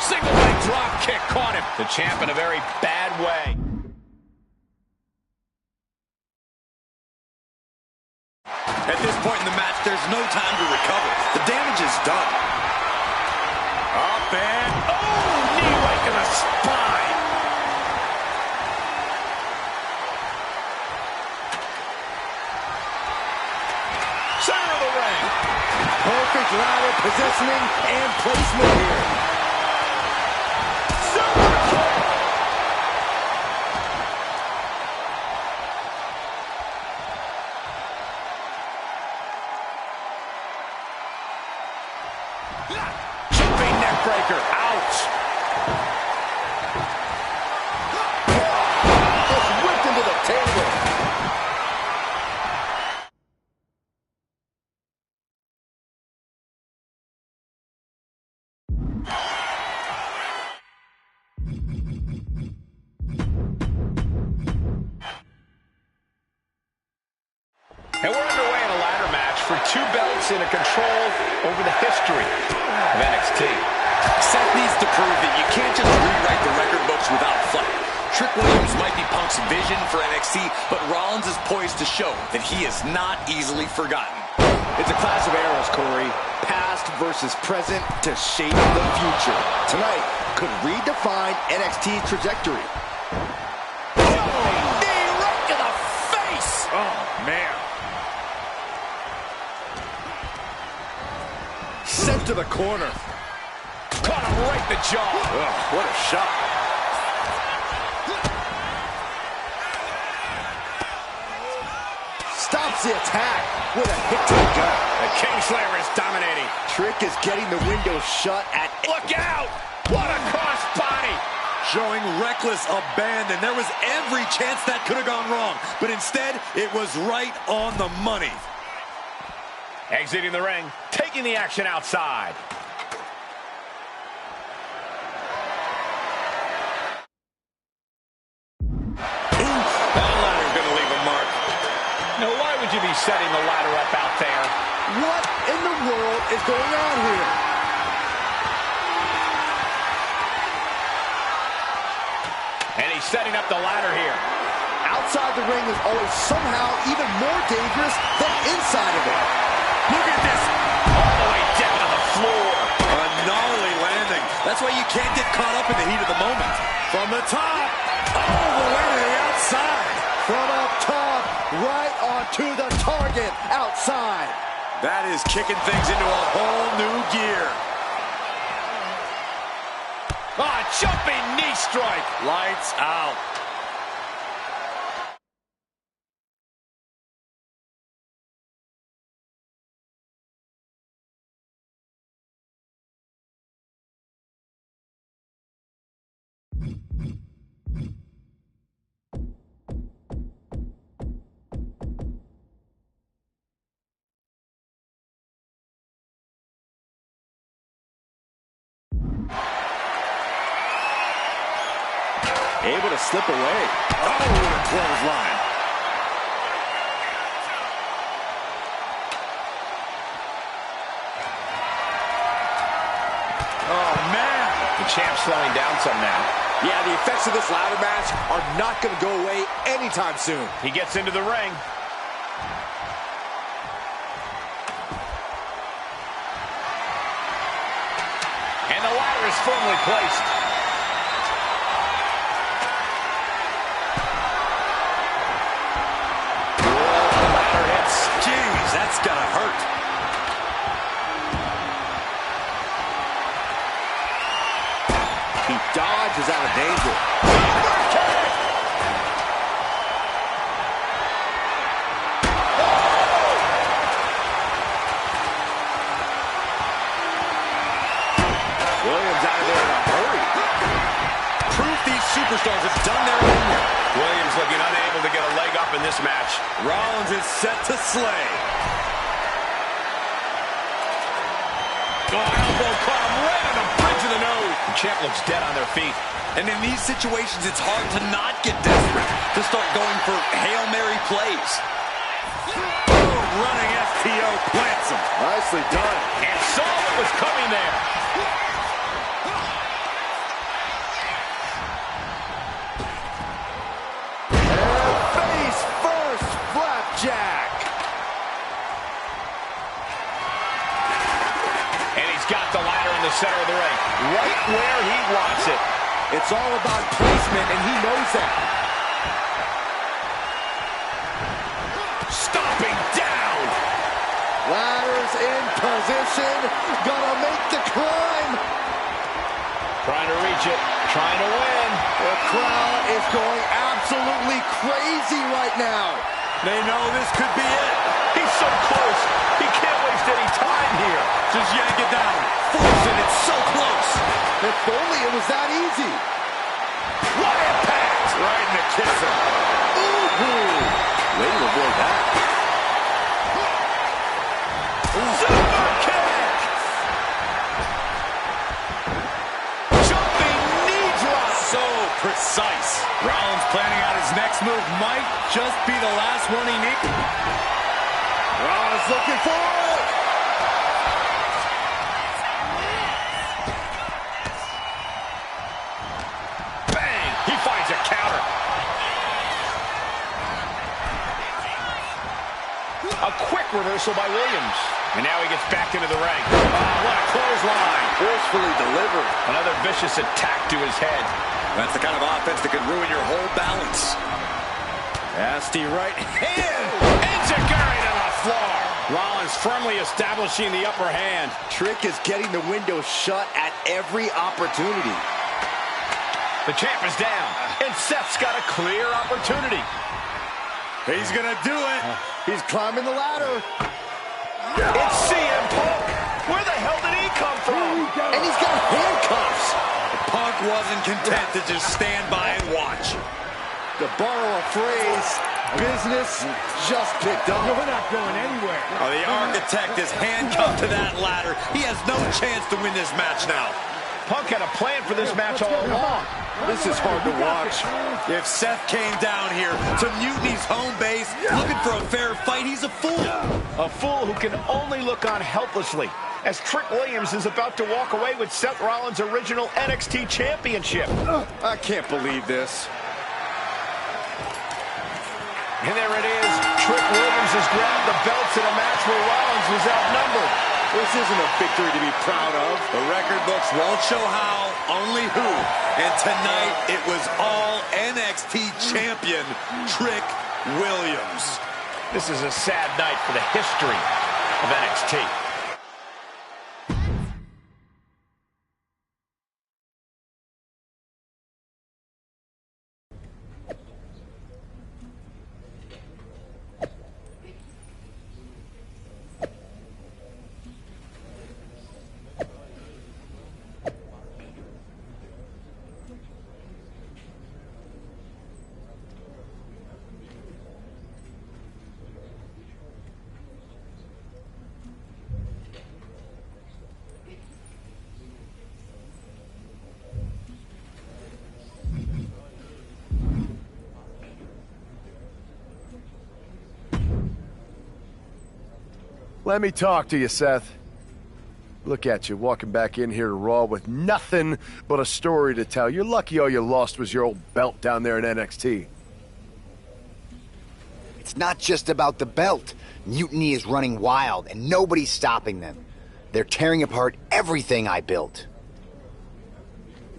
Single leg drop kick caught him. The champ in a very bad way. At this point in the match, there's no time to recover. The damage is done. Up and... oh! Knee right to the spine. Center of the ring. Perfect ladder positioning and placement here. Super kick. Jumping neck breaker. Ouch. Just whipped into the table. And we're underway in a ladder match for 2 belts and a control over the history of NXT. Seth needs to prove that you can't just rewrite the record books without fight. Trick Williams might be Punk's vision for NXT, but Rollins is poised to show that he is not easily forgotten. It's a clash of eras, Corey. Past versus present to shape the future. Tonight could redefine NXT's trajectory. Knee right to the face! Oh, man. Sent to the corner. Caught him right in the jaw. Ugh, what a shot. Stops the attack with a hit to the gut. The Kingslayer is dominating. Trick is getting the window shut at... Look out! What a cross body! Showing reckless abandon. There was every chance that could have gone wrong, but instead, it was right on the money. Exiting the ring, taking the action outside. That ladder's gonna leave a mark. Now, why would you be setting the ladder up out there? What in the world is going on here? And he's setting up the ladder here. Outside the ring is always somehow even more dangerous than inside of it. Look at this. All the way down to the floor. A gnarly landing. That's why you can't get caught up in the heat of the moment. From the top, all the way to the outside. From up top, right onto the target outside. That is kicking things into a whole new gear. Jumping knee strike. Lights out. Able to slip away. Oh, what a clothesline. Oh, man. The champ's slowing down some now. Yeah, the effects of this ladder match are not going to go away anytime soon. He gets into the ring. And the ladder is firmly placed. That's gotta hurt. He dodges out of danger. Williams out of there in a hurry. Proof these superstars have done their homework. Williams looking unable to get a leg up in this match. Rollins is set to slay. Oh, elbow caught him right on the bridge of the nose. The champ looks dead on their feet. And in these situations, it's hard to not get desperate, to start going for Hail Mary plays. Boom, running STO plants him. Nicely done. And saw what was coming there. And face first, flapjack. the center of the ring, right where he wants it. It's all about placement, and he knows that. Stomping down. Ladders in position. Gonna make the climb. Trying to reach it. Trying to win. The crowd is going absolutely crazy right now. They know this could be it. He's so close. He can't waste any time here. Just yank it down. Force it. It's so close. If only it was that easy. What impact! Right in the kisser. Ooh. Way to avoid that. Super kick! Jumping knee drop. So precise. Rollins planning out his next move. Might just be the last one he needs. Rollins looking for it. Bang! He finds a counter. A quick reversal by Williams. And now he gets back into the ring. Oh, what a clothesline. Forcefully delivered. Another vicious attack to his head. That's the kind of offense that could ruin your whole balance. Nasty right hand. Enziguri to the floor. Rollins firmly establishing the upper hand. Trick is getting the window shut at every opportunity. The champ is down, and Seth's got a clear opportunity. He's gonna do it. He's climbing the ladder. It's CM Punk. Where the hell did he come from? And he's got handcuffs. Punk wasn't content to just stand by and watch. To borrow a phrase, business just picked up. We're not going anywhere. Oh, the architect is handcuffed to that ladder. He has no chance to win this match now. Punk had a plan for this match all along. This is hard to watch. If Seth came down here to Mutiny's home base looking for a fair fight, he's a fool. A fool who can only look on helplessly as Trick Williams is about to walk away with Seth Rollins' original NXT championship. I can't believe this. And there it is. Trick Williams has grabbed the belts in a match where Rollins was outnumbered. This isn't a victory to be proud of. The record books won't show how, only who. And tonight, it was all NXT champion Trick Williams. This is a sad night for the history of NXT. Let me talk to you, Seth. Look at you, walking back in here to Raw with nothing but a story to tell. You're lucky all you lost was your old belt down there in NXT. It's not just about the belt. Mutiny is running wild, and nobody's stopping them. They're tearing apart everything I built.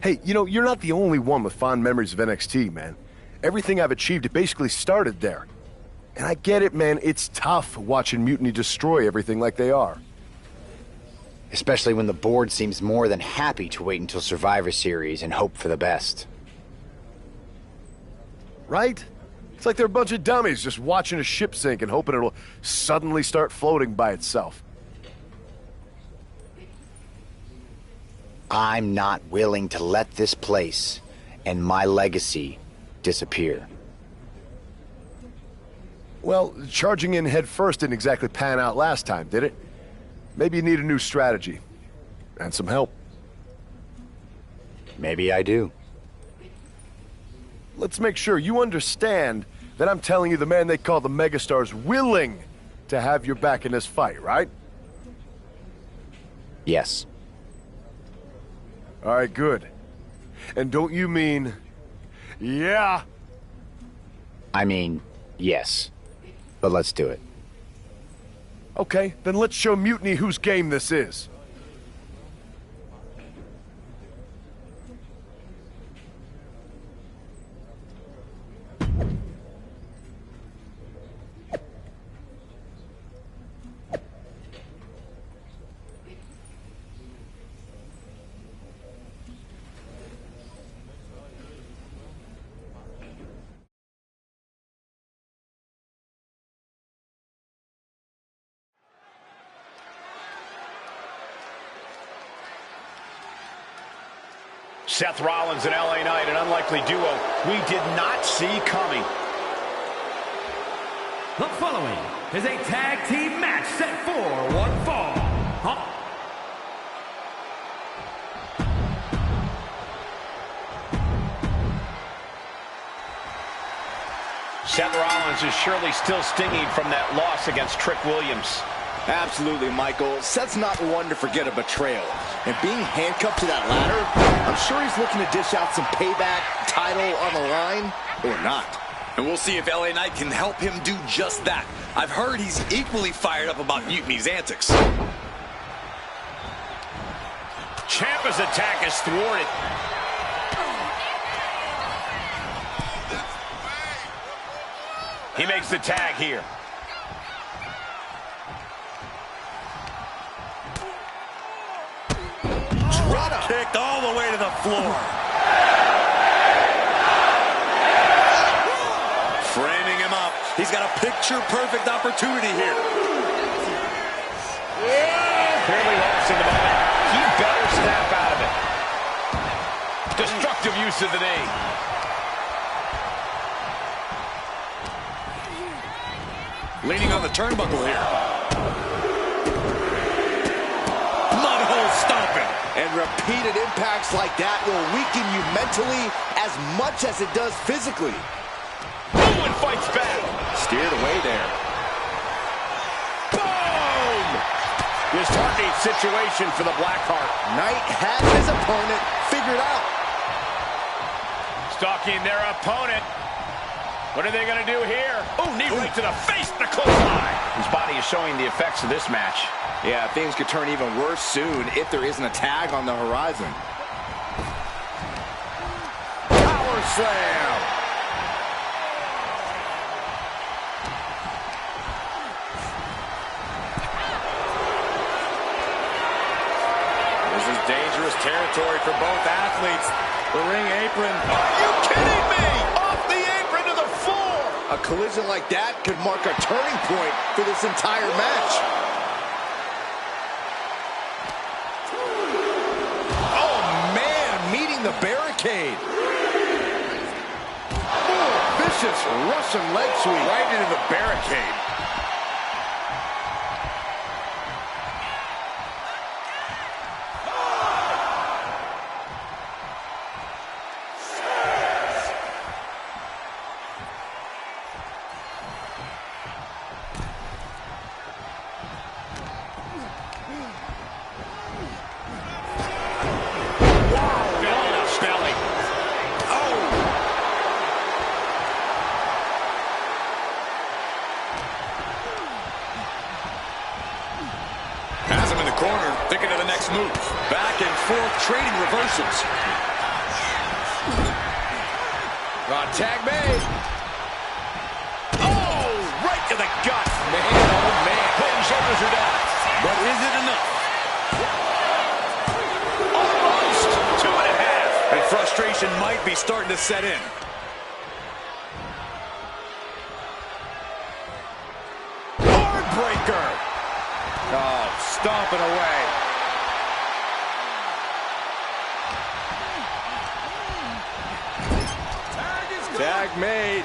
Hey, you know, you're not the only one with fond memories of NXT, man. Everything I've achieved, it basically started there. And I get it, man. It's tough watching Mutiny destroy everything like they are. Especially when the board seems more than happy to wait until Survivor Series and hope for the best. Right? It's like they're a bunch of dummies just watching a ship sink and hoping it'll suddenly start floating by itself. I'm not willing to let this place and my legacy disappear. Well, charging in head first didn't exactly pan out last time, did it? Maybe you need a new strategy. And some help. Maybe I do. Let's make sure you understand that I'm telling you the man they call the megastar's willing to have your back in this fight, right? Yes. All right, good. And don't you mean, yeah? I mean, yes. But let's do it. Okay, then let's show Mutiny whose game this is. Seth Rollins and LA Knight, an unlikely duo we did not see coming. The following is a tag team match set for one fall. Seth Rollins is surely still stinging from that loss against Trick Williams. Absolutely, Michael. Seth's not one to forget a betrayal. And being handcuffed to that ladder, I'm sure he's looking to dish out some payback, title on the line, or not. And we'll see if LA Knight can help him do just that. I've heard he's equally fired up about Mutiny's antics. Ciampa's attack is thwarted. He makes the tag here. Drop kicked all the way to the floor. Framing him up. He's got a picture-perfect opportunity here. Clearly lost in the moment. He better snap out of it. Destructive use of the knee. Leaning on the turnbuckle here. Mudhole stomping. And repeated impacts like that will weaken you mentally as much as it does physically. Owen fights back. Steered away there. Boom! Disheartening situation for the Blackheart. Knight has his opponent figured out. Stalking their opponent. What are they going to do here? Oh, knee right to the face, the clothesline. His body is showing the effects of this match. Yeah, things could turn even worse soon if there isn't a tag on the horizon. Power slam. This is dangerous territory for both athletes. The ring apron. Are you kidding me? Off the apron to the floor. A collision like that could mark a turning point for this entire match. Oh, man, meeting the barricade. Oh, vicious Russian leg sweep. Right into the barricade. Corner, thinking of the next move. Back and forth, trading reversals. Tag made. Oh, right to the gut. Man, oh man. Putting shoulders are down. But is it enough? Almost 2.5. And frustration might be starting to set in. Heartbreaker. Oh, stomping away. Tag made.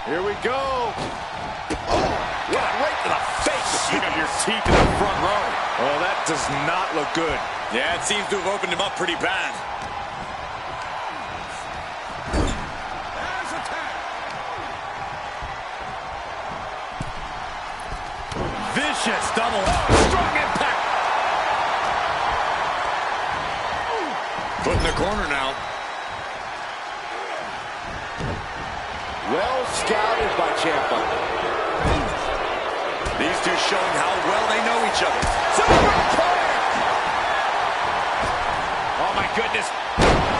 Here we go. Oh, right to the face. You got your teeth in the front row. Oh, that does not look good. Yeah, it seems to have opened him up pretty bad. Vicious double. Strong impact. Put in the corner now. Well scouted by Ciampa. These two showing how well they know each other. Oh, my goodness.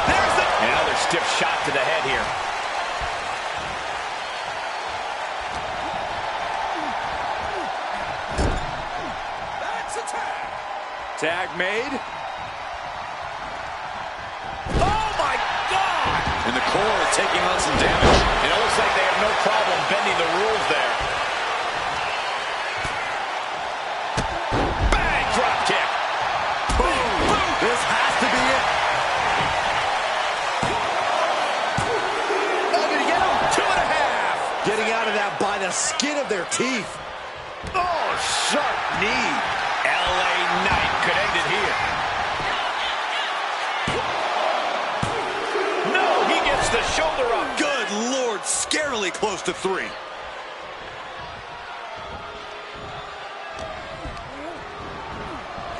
There's the... Another stiff shot to the head here. Tag made. Oh, my God! And the core taking on some damage. And it looks like they have no problem bending the rules there. Bang! Drop kick. Boom! Boom! This has to be it. skin of their teeth. Oh, sharp knee. LA Knight could end it here. No, he gets the shoulder up. Good Lord, scarily close to 3.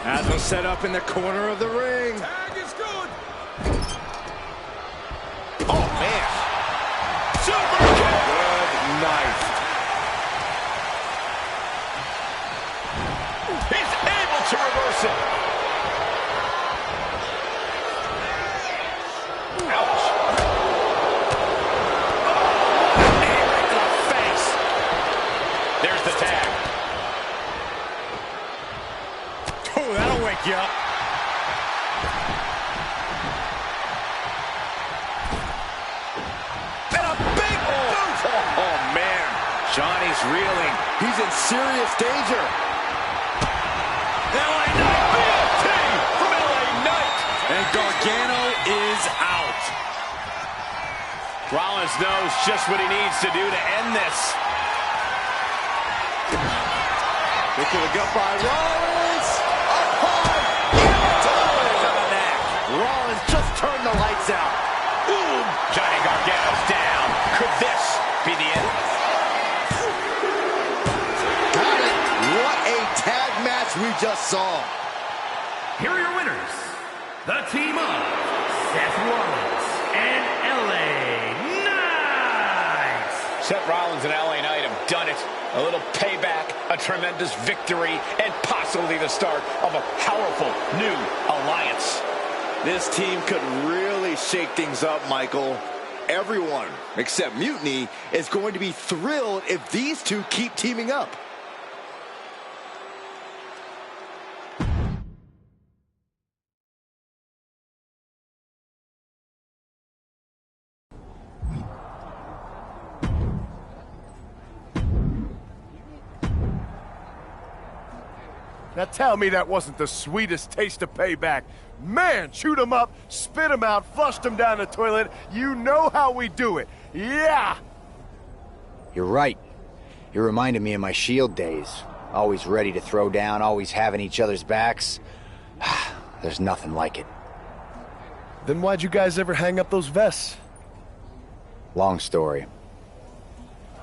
Has him set up in the corner of the ring. Tag is good. Oh, man. Super kick. Good knife. He's able to reverse it. Ouch. Oh, knee right to the face. There's the tag. Oh, that'll wake you up. And a big boot. Oh, man. Johnny's reeling. He's in serious danger. LA Knight, BFT from LA Knight. And Gargano is out. Rollins knows just what he needs to do to end this. Kick to the gut by Rollins. Rollins just turned the lights out. Ooh, Johnny Gargano's down. Could this be the end? Got it. What a tag match we just saw. Here are your winners, the team of Seth Rollins and LA Knight. Seth Rollins and LA Knight have done it. A little payback, a tremendous victory, and possibly the start of a powerful new alliance. This team could really shake things up, Michael. Everyone, except Mutiny, is going to be thrilled if these two keep teaming up. Now tell me that wasn't the sweetest taste of payback. Man, chewed him up, spit him out, flushed him down the toilet. You know how we do it. Yeah! You're right. You reminded me of my Shield days. Always ready to throw down, always having each other's backs. There's nothing like it. Then why'd you guys ever hang up those vests? Long story.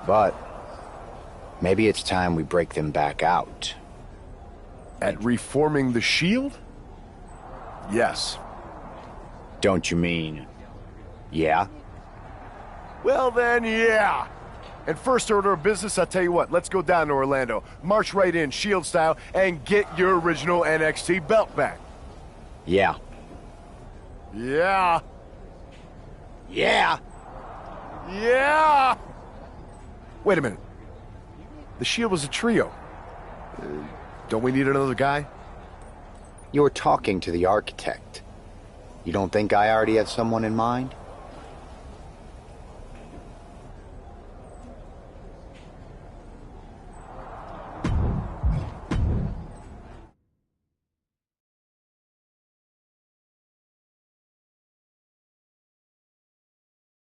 But maybe it's time we break them back out. At reforming the Shield? Yes. Don't you mean, yeah? Well then, yeah. And first order of business, I'll tell you what, let's go down to Orlando, march right in, Shield style, and get your original NXT belt back. Yeah. Yeah. Yeah. Yeah! Wait a minute. The Shield was a trio. Don't we need another guy? You're talking to the architect. You don't think I already have someone in mind?